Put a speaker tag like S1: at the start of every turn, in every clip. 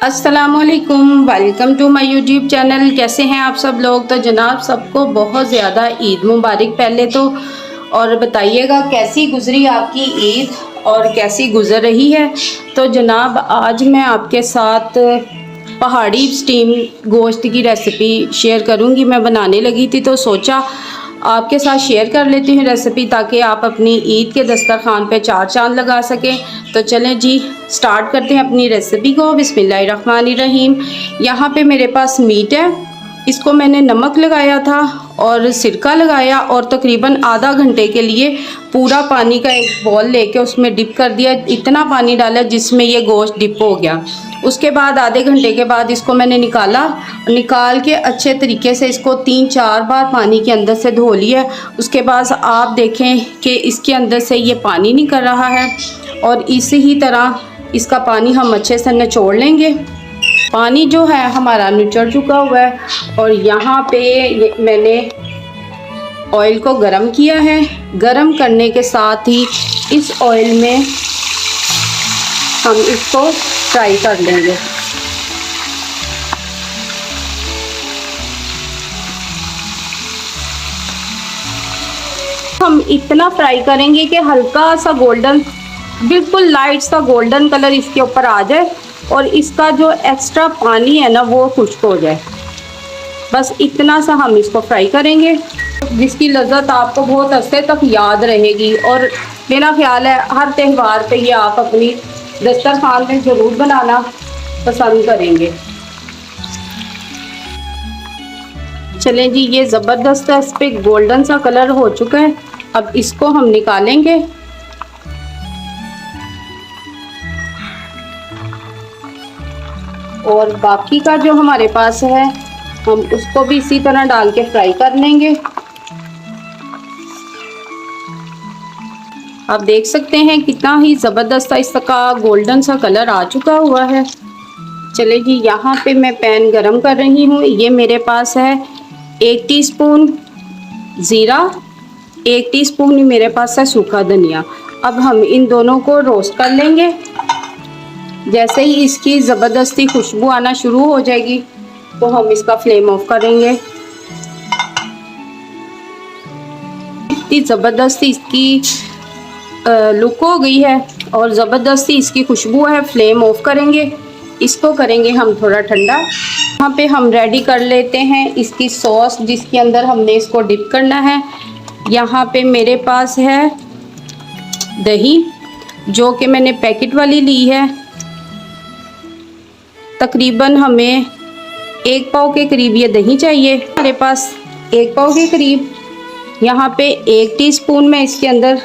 S1: अस्सलामुअलैकुम, welcome to my YouTube channel. कैसे हैं आप सब लोग? तो जनाब सबको बहुत ज़्यादा ईद मुबारक पहले तो। और बताइएगा कैसी गुजरी आपकी ईद और कैसी गुजर रही है। तो जनाब आज मैं आपके साथ पहाड़ी स्टीम गोश्त की रेसिपी शेयर करूंगी। मैं बनाने लगी थी तो सोचा आपके साथ शेयर कर लेती हूँ रेसिपी, ताकि आप अपनी ईद के दस्तरखान पे चार चांद लगा सकें। तो चलें जी स्टार्ट करते हैं अपनी रेसिपी को। बिस्मिल्लाहिर्रहमानिर्रहीम। यहाँ पे मेरे पास मीट है, इसको मैंने नमक लगाया था और सिरका लगाया और तकरीबन आधा घंटे के लिए पूरा पानी का एक बॉल लेके उसमें डिप कर दिया। इतना पानी डाला जिसमें ये गोश्त डिप हो गया। उसके बाद आधे घंटे के बाद इसको मैंने निकाल के अच्छे तरीके से इसको 3-4 बार पानी के अंदर से धो लिया। उसके बाद आप देखें कि इसके अंदर से ये पानी निकल रहा है और इसी ही तरह इसका पानी हम अच्छे से निचोड़ लेंगे। पानी जो है हमारा निचड़ चुका हुआ है और यहाँ पे मैंने ऑयल को गरम किया है। गरम करने के साथ ही इस ऑयल में हम इसको फ्राई कर लेंगे। हम इतना फ्राई करेंगे कि हल्का सा गोल्डन, बिल्कुल लाइट सा गोल्डन कलर इसके ऊपर आ जाए और इसका जो एक्स्ट्रा पानी है ना वो खुश्क हो जाए। बस इतना सा हम इसको फ्राई करेंगे, जिसकी लज़्ज़त आपको बहुत अरसे तक याद रहेगी। और मेरा ख्याल है हर त्यौहार पे ये आप अपनी दस्तरखान में ज़रूर बनाना पसंद करेंगे। चलें जी, ये ज़बरदस्त है, इस पर गोल्डन सा कलर हो चुका है। अब इसको हम निकालेंगे। और बाकी का जो हमारे पास है हम उसको भी इसी तरह डाल के फ्राई कर लेंगे। आप देख सकते हैं कितना ही ज़बरदस्त इसका गोल्डन सा कलर आ चुका हुआ है। चले जी, यहाँ पे मैं पैन गरम कर रही हूँ। ये मेरे पास है 1 टीस्पून ज़ीरा, 1 टीस्पून ही मेरे पास है सूखा धनिया। अब हम इन दोनों को रोस्ट कर लेंगे। जैसे ही इसकी ज़बरदस्ती खुशबू आना शुरू हो जाएगी तो हम इसका फ्लेम ऑफ करेंगे। इतनी ज़बरदस्ती इसकी लुक हो गई है और ज़बरदस्ती इसकी खुशबू है। फ्लेम ऑफ करेंगे, इसको करेंगे हम थोड़ा ठंडा। यहाँ पे हम रेडी कर लेते हैं इसकी सॉस, जिसके अंदर हमने इसको डिप करना है। यहाँ पे मेरे पास है दही, जो कि मैंने पैकेट वाली ली है। तकरीबन हमें 1 पाव के करीब ये दही चाहिए। मेरे पास 1 पाव के करीब। यहाँ पे 1 टीस्पून मैं इसके अंदर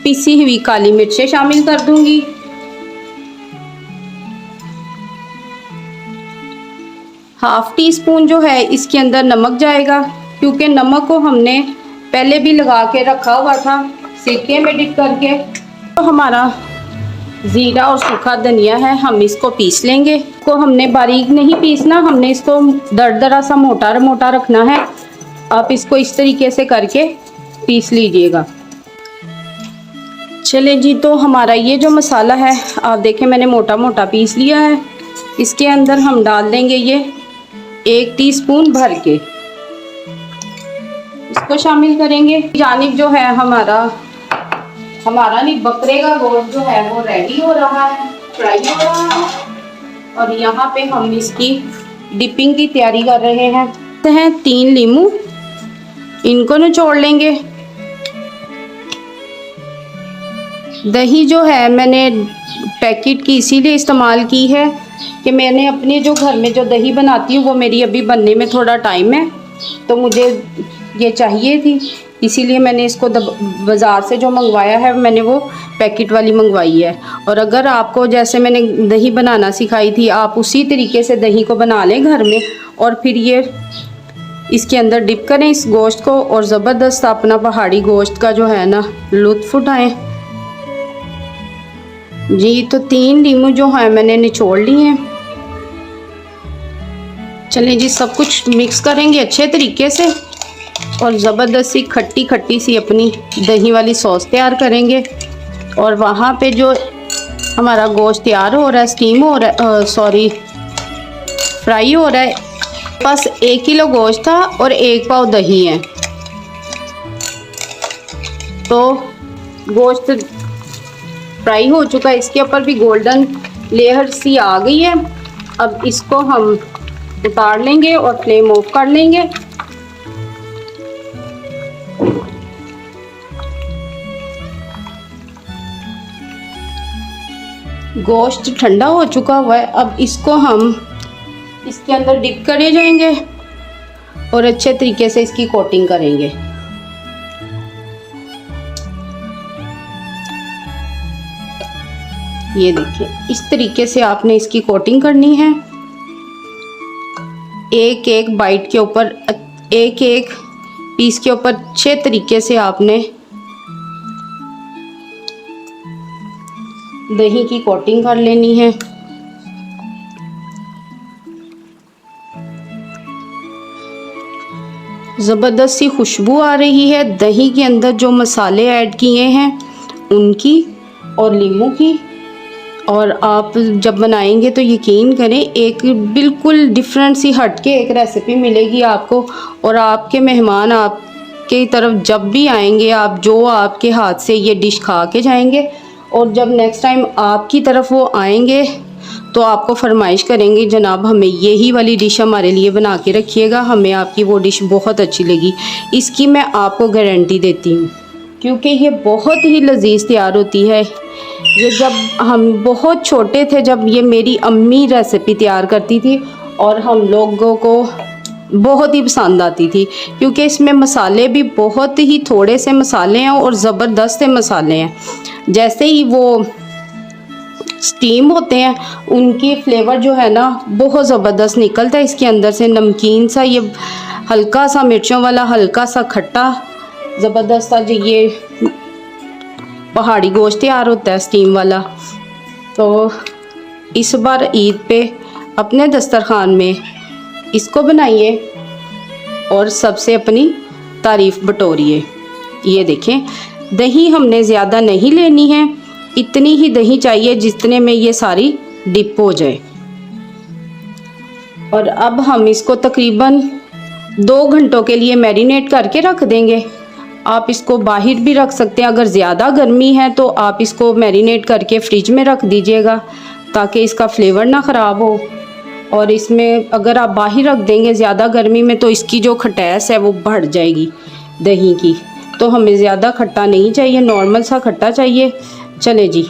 S1: पिसी हुई काली मिर्चें शामिल कर दूंगी। ½ टीस्पून जो है इसके अंदर नमक जाएगा, क्योंकि नमक को हमने पहले भी लगा के रखा हुआ था सिरके में डिप करके। तो हमारा ज़ीरा और सूखा धनिया है, हम इसको पीस लेंगे। को हमने बारीक नहीं पीसना, हमने इसको दरदरा सा मोटा मोटा रखना है। आप इसको इस तरीके से करके पीस लीजिएगा। चले जी, तो हमारा ये जो मसाला है आप देखें मैंने मोटा मोटा पीस लिया है। इसके अंदर हम डाल देंगे ये 1 टीस्पून भर के, इसको शामिल करेंगे। जानिब जो है हमारा नहीं बकरे का गोश्त जो है वो रेडी हो रहा है, फ्राई हो रहा है। और यहाँ पे हम इसकी डिपिंग की तैयारी कर रहे हैं। 3 नींबू, इनको निचोड़ लेंगे। दही जो है मैंने पैकेट की इसीलिए इस्तेमाल की है कि मैंने अपने जो घर में जो दही बनाती हूँ वो मेरी अभी बनने में थोड़ा टाइम है, तो मुझे ये चाहिए थी, इसीलिए मैंने इसको बाज़ार से जो मंगवाया है मैंने वो पैकेट वाली मंगवाई है। और अगर आपको जैसे मैंने दही बनाना सिखाई थी आप उसी तरीके से दही को बना लें घर में और फिर ये इसके अंदर डिप करें इस गोश्त को और ज़बरदस्त अपना पहाड़ी गोश्त का जो है ना लुत्फ़ उठाएं जी। तो 3 नींबू जो है मैंने निचोड़ लिए हैं। चलें जी, सब कुछ मिक्स करेंगे अच्छे तरीके से और ज़बरदस्त सी खट्टी खट्टी सी अपनी दही वाली सॉस तैयार करेंगे। और वहाँ पे जो हमारा गोश्त तैयार हो रहा है, स्टीम हो रहा है, सॉरी फ्राई हो रहा है। बस 1 किलो गोश्त था और 1 पाव दही है। तो गोश्त फ्राई हो चुका है, इसके ऊपर भी गोल्डन लेयर सी आ गई है। अब इसको हम उतार लेंगे और फ्लेम ऑफ कर लेंगे। गोश्त ठंडा हो चुका हुआ है। अब इसको हम इसके अंदर डिप करे जाएंगे और अच्छे तरीके से इसकी कोटिंग करेंगे। ये देखिए, इस तरीके से आपने इसकी कोटिंग करनी है। एक एक बाइट के ऊपर, एक एक पीस के ऊपर अच्छे तरीके से आपने दही की कोटिंग कर लेनी है। ज़बरदस्त सी खुशबू आ रही है दही के अंदर जो मसाले ऐड किए हैं उनकी और नींबू की। और आप जब बनाएंगे तो यकीन करें एक बिल्कुल डिफरेंट सी हटके एक रेसिपी मिलेगी आपको। और आपके मेहमान आपके तरफ जब भी आएंगे, आप जो आपके हाथ से ये डिश खा के जाएंगे और जब नेक्स्ट टाइम आपकी तरफ वो आएंगे तो आपको फरमाइश करेंगे, जनाब हमें यही वाली डिश हमारे लिए बना के रखिएगा, हमें आपकी वो डिश बहुत अच्छी लगी। इसकी मैं आपको गारंटी देती हूँ, क्योंकि ये बहुत ही लजीज तैयार होती है। ये जब हम बहुत छोटे थे, जब ये मेरी अम्मी रेसिपी तैयार करती थी और हम लोगों को बहुत ही पसंद आती थी, क्योंकि इसमें मसाले भी बहुत ही थोड़े से मसाले हैं और ज़बरदस्त से मसाले हैं। जैसे ही वो स्टीम होते हैं उनकी फ्लेवर जो है ना बहुत ज़बरदस्त निकलता है इसके अंदर से। नमकीन सा, ये हल्का सा मिर्चों वाला, हल्का सा खट्टा, ज़बरदस्त सा जो ये पहाड़ी गोश्त तैयार होता है स्टीम वाला। तो इस बार ईद पे अपने दस्तरखान में इसको बनाइए और सबसे अपनी तारीफ़ बटोरिए। ये देखें, दही हमने ज़्यादा नहीं लेनी है, इतनी ही दही चाहिए जितने में ये सारी डिप हो जाए। और अब हम इसको तकरीबन 2 घंटों के लिए मैरिनेट करके रख देंगे। आप इसको बाहर भी रख सकते हैं, अगर ज़्यादा गर्मी है तो आप इसको मैरिनेट करके फ्रिज में रख दीजिएगा ताकि इसका फ्लेवर ना ख़राब हो। और इसमें अगर आप बाहर रख देंगे ज़्यादा गर्मी में तो इसकी जो खटास है वो बढ़ जाएगी दही की। तो हमें ज़्यादा खट्टा नहीं चाहिए, नॉर्मल सा खट्टा चाहिए। चले जी,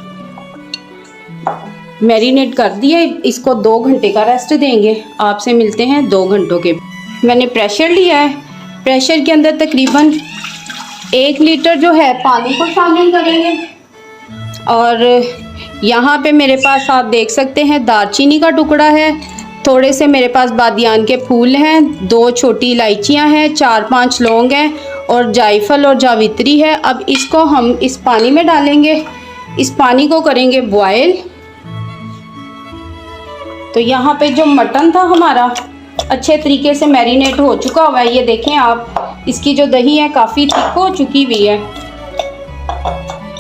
S1: मैरिनेट कर दिया, इसको 2 घंटे का रेस्ट देंगे। आपसे मिलते हैं 2 घंटों के। मैंने प्रेशर लिया है, प्रेशर के अंदर तकरीबन 1 लीटर जो है पानी को शामिल करेंगे। और यहाँ पे मेरे पास आप देख सकते हैं दालचीनी का टुकड़ा है, थोड़े से मेरे पास बादियान के फूल हैं, 2 छोटी इलायचियाँ हैं, 4-5 लौंग हैं और जायफल और जावित्री है। अब इसको हम इस पानी में डालेंगे, इस पानी को करेंगे बॉयल। तो यहाँ पे जो मटन था हमारा अच्छे तरीके से मैरिनेट हो चुका हुआ है। ये देखें आप, इसकी जो दही है काफ़ी थिक हो चुकी हुई है।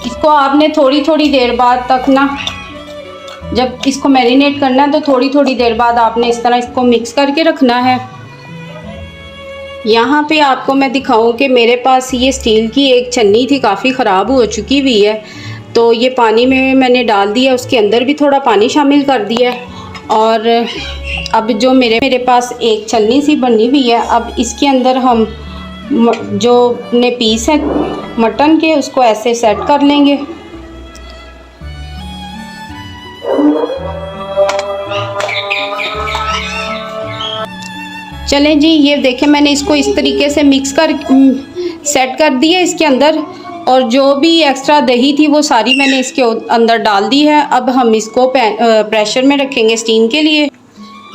S1: इसको आपने थोड़ी थोड़ी देर बाद तक ना, जब इसको मैरिनेट करना है तो थोड़ी थोड़ी देर बाद आपने इस तरह इसको मिक्स करके रखना है। यहाँ पे आपको मैं दिखाऊं कि मेरे पास ये स्टील की एक छन्नी थी, काफ़ी ख़राब हो चुकी हुई है। तो ये पानी में मैंने डाल दिया, उसके अंदर भी थोड़ा पानी शामिल कर दिया। और अब जो मेरे पास एक छन्नी सी बनी हुई है, अब इसके अंदर हम जो अपने पीस हैं मटन के उसको ऐसे सेट कर लेंगे। चलें जी, ये देखें मैंने इसको इस तरीके से मिक्स कर सेट कर दिया इसके अंदर। और जो भी एक्स्ट्रा दही थी वो सारी मैंने इसके अंदर डाल दी है। अब हम इसको प्रेशर में रखेंगे स्टीम के लिए।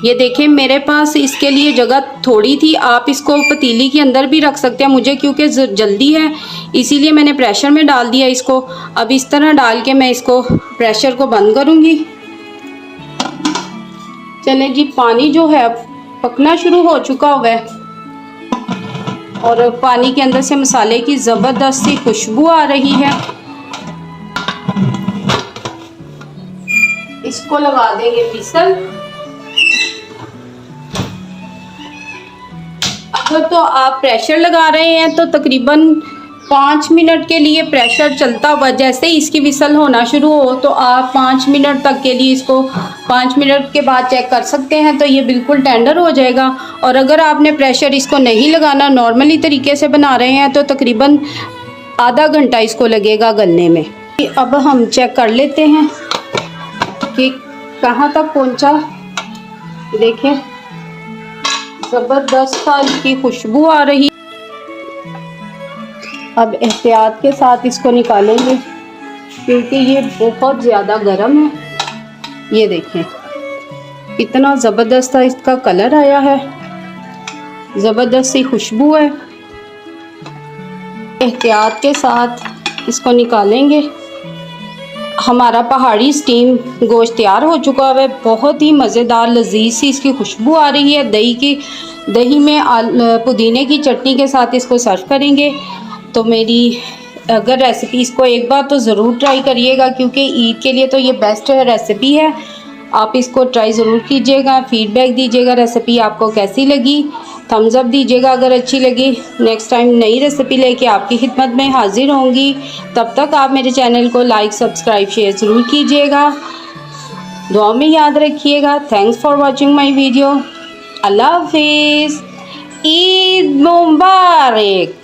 S1: ये देखें मेरे पास इसके लिए जगह थोड़ी थी, आप इसको पतीली के अंदर भी रख सकते हैं। मुझे क्योंकि जल्दी है इसीलिए मैंने प्रेशर में डाल दिया इसको। अब इस तरह डाल के मैं इसको प्रेशर को बंद करूँगी। चलें जी, पानी जो है पकना शुरू हो चुका हुआ है और पानी के अंदर से मसाले की ज़बरदस्त सी खुशबू आ रही है। इसको लगा देंगे विसल। अगर तो आप प्रेशर लगा रहे हैं तो तकरीबन 5 मिनट के लिए प्रेशर चलता हुआ, जैसे ही इसकी विसल होना शुरू हो तो आप 5 मिनट तक के लिए इसको 5 मिनट के बाद चेक कर सकते हैं, तो ये बिल्कुल टेंडर हो जाएगा। और अगर आपने प्रेशर इसको नहीं लगाना, नॉर्मली तरीके से बना रहे हैं, तो तकरीबन आधा घंटा इसको लगेगा गलने में। अब हम चेक कर लेते हैं कि कहाँ तक पहुँचा। देखें, ज़बरदस्त सा इसकी खुशबू आ रही। अब एहतियात के साथ इसको निकालेंगे क्योंकि ये बहुत ज़्यादा गर्म है। ये देखें कितना ज़बरदस्त सा इसका कलर आया है, ज़बरदस्त सी खुशबू है। एहतियात के साथ इसको निकालेंगे। हमारा पहाड़ी स्टीम गोश्त तैयार हो चुका है। बहुत ही मज़ेदार लजीज सी इसकी खुशबू आ रही है। दही में पुदीने की चटनी के साथ इसको सर्व करेंगे। तो मेरी अगर रेसिपी इसको एक बार तो ज़रूर ट्राई करिएगा, क्योंकि ईद के लिए तो ये बेस्ट रेसिपी है। आप इसको ट्राई ज़रूर कीजिएगा, फीडबैक दीजिएगा रेसिपी आपको कैसी लगी, थम्स अप दीजिएगा अगर अच्छी लगी। नेक्स्ट टाइम नई रेसिपी लेके आपकी खिदमत में हाजिर होंगी। तब तक आप मेरे चैनल को लाइक, सब्सक्राइब, शेयर ज़रूर कीजिएगा। दुआ में याद रखिएगा। Thanks for watching my video. अल्लाह हाफिज़। ईद मुबारक।